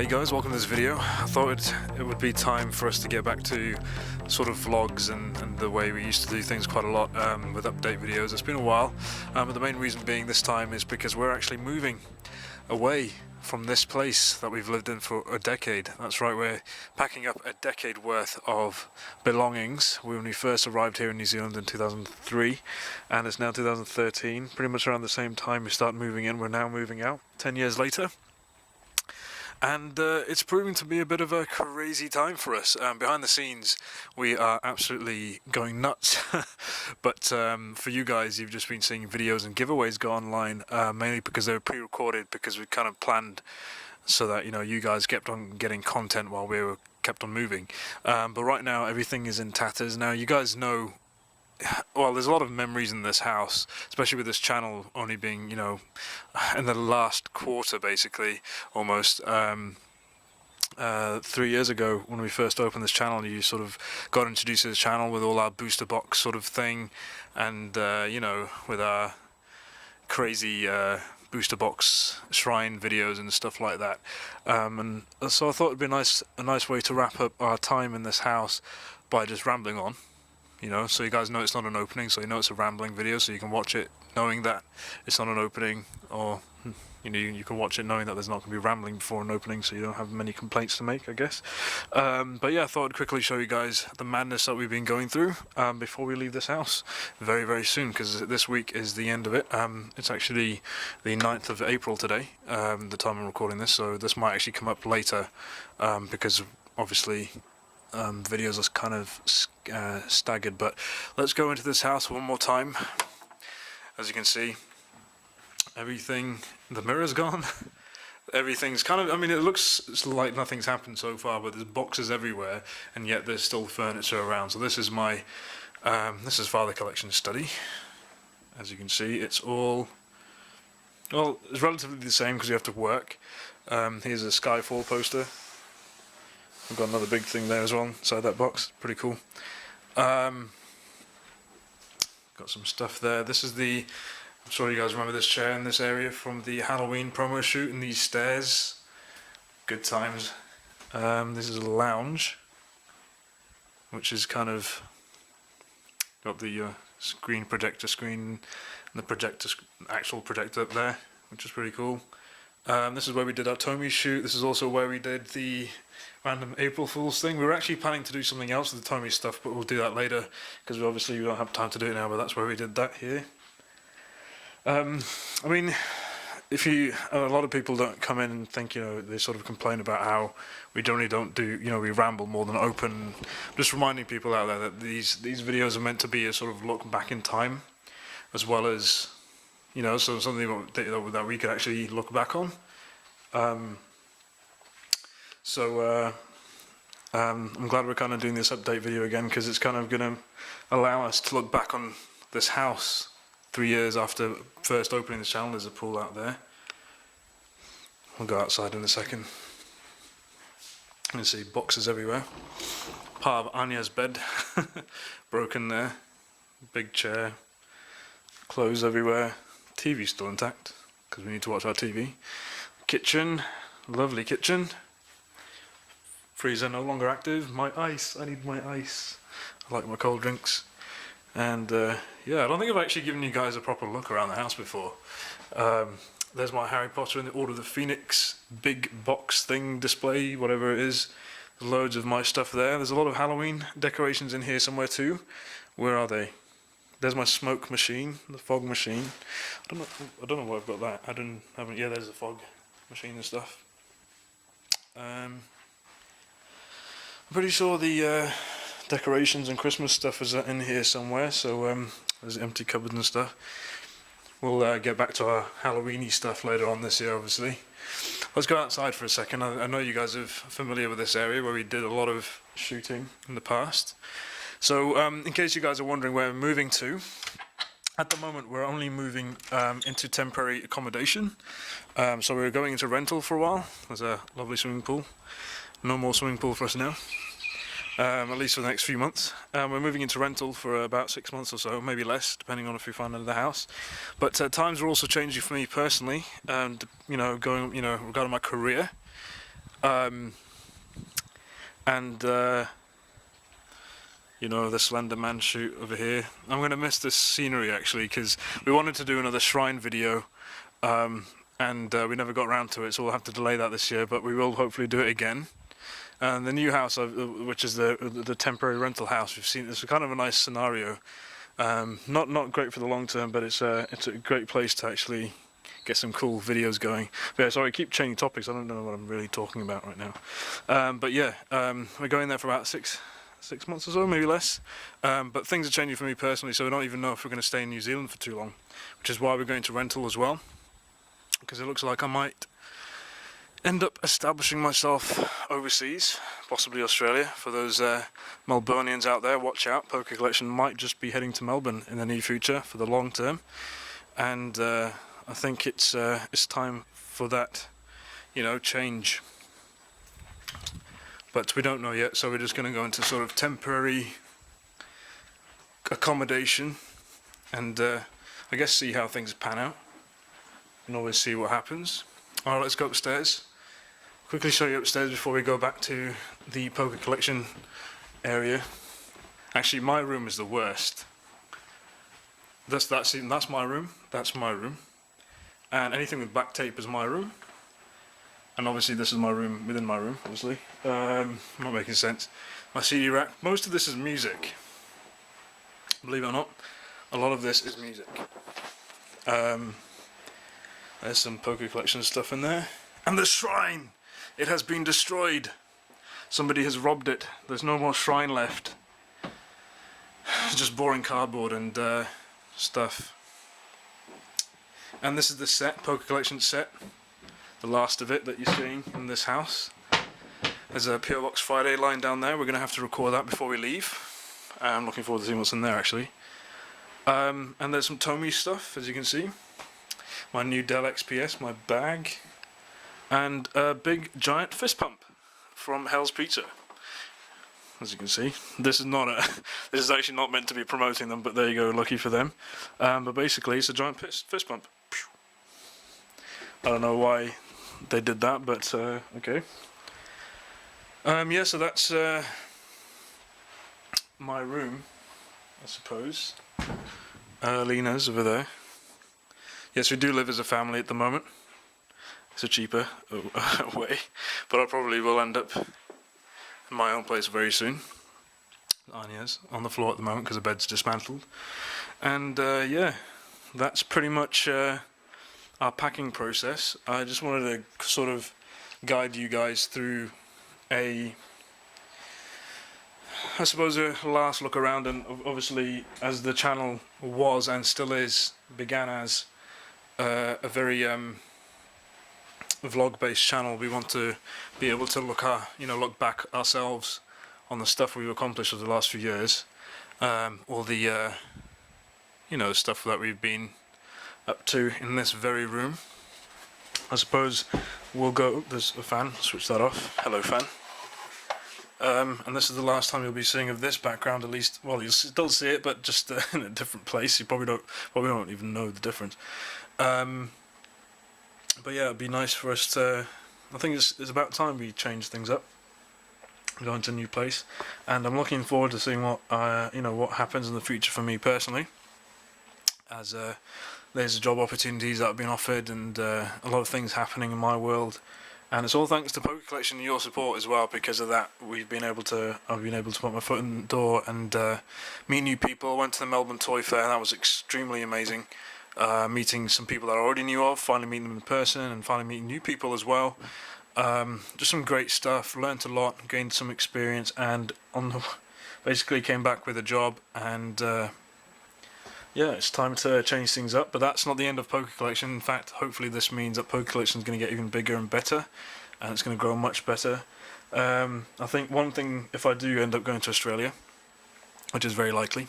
Hey guys, welcome to this video. I thought it would be time for us to get back to sort of vlogs and the way we used to do things quite a lot with update videos. It's been a while, but the main reason being this time is because we're actually moving away from this place that we've lived in for a decade. That's right, we're packing up a decade worth of belongings. When we first arrived here in New Zealand in 2003, and it's now 2013, pretty much around the same time we start moving in, we're now moving out, 10 years later. And it's proving to be a bit of a crazy time for us. Behind the scenes, we are absolutely going nuts. But for you guys, you've just been seeing videos and giveaways go online, mainly because they were pre-recorded, because we kind of planned so that, you know, you guys kept on getting content while we were kept on moving. But right now, everything is in tatters. Now, you guys know, well, there's a lot of memories in this house, especially with this channel only being, you know, in the last quarter, basically, almost. 3 years ago, when we first opened this channel, you sort of got introduced to the channel with all our booster box sort of thing, and, you know, with our crazy booster box shrine videos and stuff like that. And so I thought it'd be a nice way to wrap up our time in this house by just rambling on. You know, so you guys know it's not an opening, so you know it's a rambling video, so you can watch it knowing that it's not an opening, or, you know, you can watch it knowing that there's not going to be rambling before an opening, so you don't have many complaints to make, I guess. But yeah, I thought I'd quickly show you guys the madness that we've been going through before we leave this house very, very soon, because this week is the end of it. It's actually the 9th of April today, the time I'm recording this, so this might actually come up later, because obviously videos are kind of staggered. But let's go into this house one more time. As you can see, everything, the mirror's gone. Everything's kind of, I mean, it looks like nothing's happened so far, but there's boxes everywhere, and yet there's still furniture around. So this is my this is PokeCollection study. As you can see, it's all, well, it's relatively the same because you have to work. Here's a Skyfall poster. I've got another big thing there as well inside that box, pretty cool. Got some stuff there. This is the, I'm sure you guys remember this chair in this area from the Halloween promo shoot, and these stairs. Good times. This is a lounge, which is kind of got the projector screen and the actual projector up there, which is pretty cool. This is where we did our Tomy shoot. This is also where we did the random April Fool's thing. We were actually planning to do something else with the Tomy stuff, but we'll do that later, because obviously we don't have time to do it now, but that's where we did that here. I mean, a lot of people don't come in and think, you know, they sort of complain about how we generally don't do, you know, we ramble more than open. I'm just reminding people out there that these videos are meant to be a sort of look back in time, as well as, you know, so something that we could actually look back on. I'm glad we're kind of doing this update video again, because it's kind of going to allow us to look back on this house 3 years after first opening the channel. There's a pool out there. We'll go outside in a second. You can see boxes everywhere. Part of Anya's bed, broken there. Big chair. Clothes everywhere. TV's still intact, because we need to watch our TV. Kitchen, lovely kitchen. Freezer no longer active. My ice, I need my ice. I like my cold drinks. And yeah, I don't think I've actually given you guys a proper look around the house before. There's my Harry Potter and the Order of the Phoenix big box thing display, whatever it is. There's loads of my stuff there. There's a lot of Halloween decorations in here somewhere too. Where are they? There's my smoke machine, the fog machine. I don't know why I've got that. Yeah, there's the fog machine and stuff. I'm pretty sure the decorations and Christmas stuff is in here somewhere. So there's empty cupboards and stuff. We'll get back to our Halloweeny stuff later on this year, obviously. Let's go outside for a second. I know you guys are familiar with this area where we did a lot of shooting in the past. So, in case you guys are wondering where we're moving to, at the moment we're only moving into temporary accommodation. So we're going into rental for a while. There's a lovely swimming pool. No more swimming pool for us now, at least for the next few months. We're moving into rental for about 6 months or so, maybe less, depending on if we find another house. But times are also changing for me personally, and you know, regarding my career. And you know, the Slender Man shoot over here. I'm going to miss this scenery actually, because we wanted to do another shrine video, and we never got around to it, so we'll have to delay that this year, but we will hopefully do it again. And the new house, which is the temporary rental house, we've seen, it's kind of a nice scenario. Not great for the long term, but it's a great place to actually get some cool videos going. But yeah, sorry, I keep changing topics. I don't know what I'm really talking about right now. But yeah, we're going there for about six months or so, maybe less. But things are changing for me personally, so we don't even know if we're going to stay in New Zealand for too long, which is why we're going to rental as well, because it looks like I might end up establishing myself overseas, possibly Australia. For those Melburnians out there, watch out. PokeCollection might just be heading to Melbourne in the near future for the long term, and I think it's time for that, you know, change. But we don't know yet, so we're just going to go into sort of temporary accommodation, and I guess see how things pan out. You can always see what happens. Alright, let's go upstairs. Quickly show you upstairs before we go back to the PokeCollection area. Actually, my room is the worst. That's my room. That's my room. And anything with back tape is my room. And obviously this is my room within my room, obviously. Not making sense. My CD rack. Most of this is music. Believe it or not, a lot of this is music. There's some PokeCollection stuff in there. And the shrine! It has been destroyed. Somebody has robbed it. There's no more shrine left. It's just boring cardboard and stuff. And this is the set, PokeCollection set. The last of it that you're seeing in this house. There's a PO Box Friday line down there. We're going to have to record that before we leave. I'm looking forward to seeing what's in there actually. And there's some Tomy stuff, as you can see. My new Dell XPS, my bag. And a big giant fist pump from Hell's Pizza. As you can see, this is actually not meant to be promoting them, but there you go, lucky for them. But basically, it's a giant fist pump. I don't know why they did that, but okay. Yeah, so that's my room, I suppose. Lena's over there. Yes, we do live as a family at the moment. It's a cheaper way, but I probably will end up in my own place very soon. Anya's on the floor at the moment because the bed's dismantled. And yeah, that's pretty much our packing process. I just wanted to sort of guide you guys through I suppose a last look around, and obviously as the channel was and still is, began as a very vlog-based channel. We want to be able to look back ourselves on the stuff we've accomplished over the last few years, all the stuff that we've been up to in this very room. I suppose we'll go. There's a fan. Switch that off. Hello, fan. And this is the last time you'll be seeing of this background, at least. Well, you'll still see it, but just in a different place. You probably don't even know the difference. But yeah, it'd be nice for us to. I think it's about time we change things up, go into a new place, and I'm looking forward to seeing what what happens in the future for me personally. As there's job opportunities that have been offered, and a lot of things happening in my world. And it's all thanks to PokeCollection and your support as well. Because of that, I've been able to put my foot in the door and meet new people. Went to the Melbourne Toy Fair, and that was extremely amazing. Meeting some people that I already knew of, finally meeting them in person, and finally meeting new people as well. Just some great stuff. Learned a lot, gained some experience, and basically came back with a job. And yeah, it's time to change things up. But that's not the end of PokeCollection. In fact, hopefully this means that PokeCollection is going to get even bigger and better, and it's going to grow much better. I think one thing, if I do end up going to Australia, which is very likely,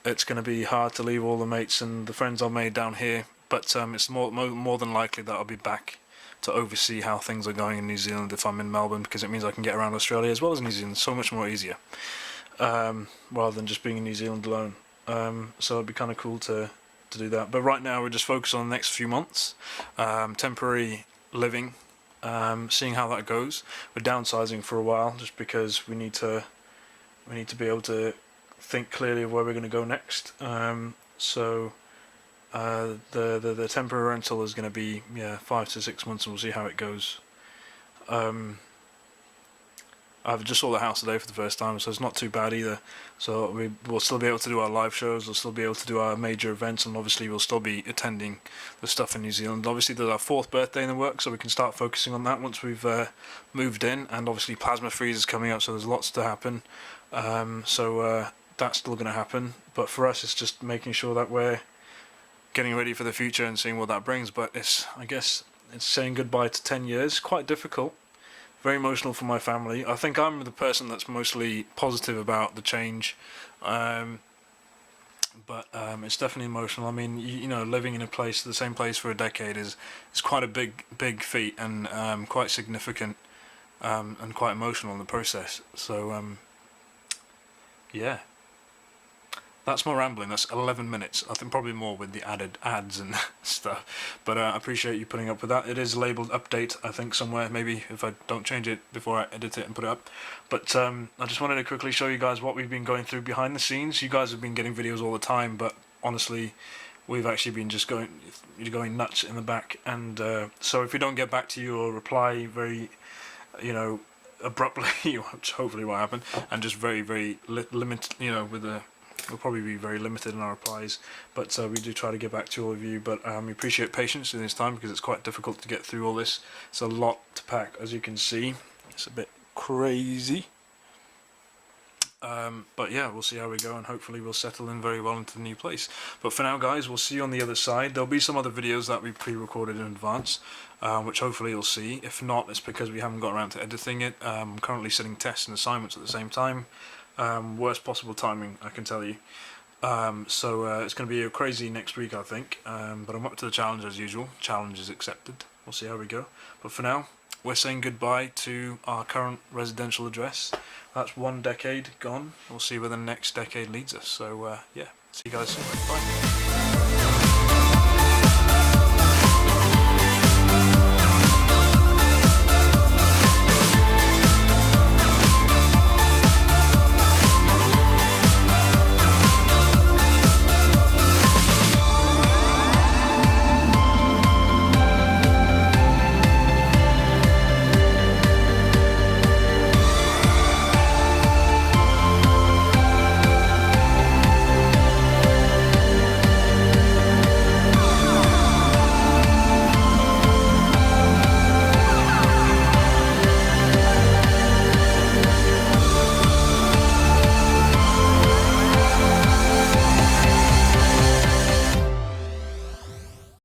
it's going to be hard to leave all the mates and the friends I've made down here, but it's more than likely that I'll be back to oversee how things are going in New Zealand if I'm in Melbourne, because it means I can get around Australia as well as New Zealand so much more easier, rather than just being in New Zealand alone. So it'd be kind of cool to do that. But right now we're just focused on the next few months, temporary living seeing how that goes. We're downsizing for a while just because we need to be able to think clearly of where we're going to go next. So the temporary rental is going to be 5 to 6 months, and we'll see how it goes. I've just saw the house today for the first time, so it's not too bad either. So we'll still be able to do our live shows, we'll still be able to do our major events, and obviously we'll still be attending the stuff in New Zealand. Obviously there's our 4th birthday in the works, so we can start focusing on that once we've moved in, and obviously Plasma Freeze is coming up, so there's lots to happen. So that's still going to happen, but for us it's just making sure that we're getting ready for the future and seeing what that brings. But I guess it's saying goodbye to 10 years, quite difficult. Very emotional for my family. I think I'm the person that's mostly positive about the change, but it's definitely emotional. I mean, you know, living in the same place for a decade is quite a big feat, and quite significant, and quite emotional in the process. So yeah. That's my rambling. That's 11 minutes. I think probably more with the added ads and stuff. But I appreciate you putting up with that. It is labelled update, I think, somewhere. Maybe if I don't change it before I edit it and put it up. But I just wanted to quickly show you guys what we've been going through behind the scenes. You guys have been getting videos all the time, but honestly, we've actually been just going nuts in the back. And so if we don't get back to you or reply very, abruptly, which hopefully won't happen, and just very limited, we'll probably be very limited in our replies, but we do try to get back to all of you. But we appreciate patience in this time, because it's quite difficult to get through all this. It's a lot to pack, as you can see. It's a bit crazy. But yeah, we'll see how we go, and hopefully we'll settle in very well into the new place. But for now, guys, we'll see you on the other side. There'll be some other videos that we pre-recorded in advance, which hopefully you'll see. If not, it's because we haven't got around to editing it. I'm currently sitting tests and assignments at the same time. Worst possible timing, I can tell you. So it's going to be a crazy next week, I think. But I'm up to the challenge as usual. Challenge is accepted. We'll see how we go. But for now, we're saying goodbye to our current residential address. That's 1 decade gone. We'll see where the next decade leads us. So yeah, see you guys soon. Bye.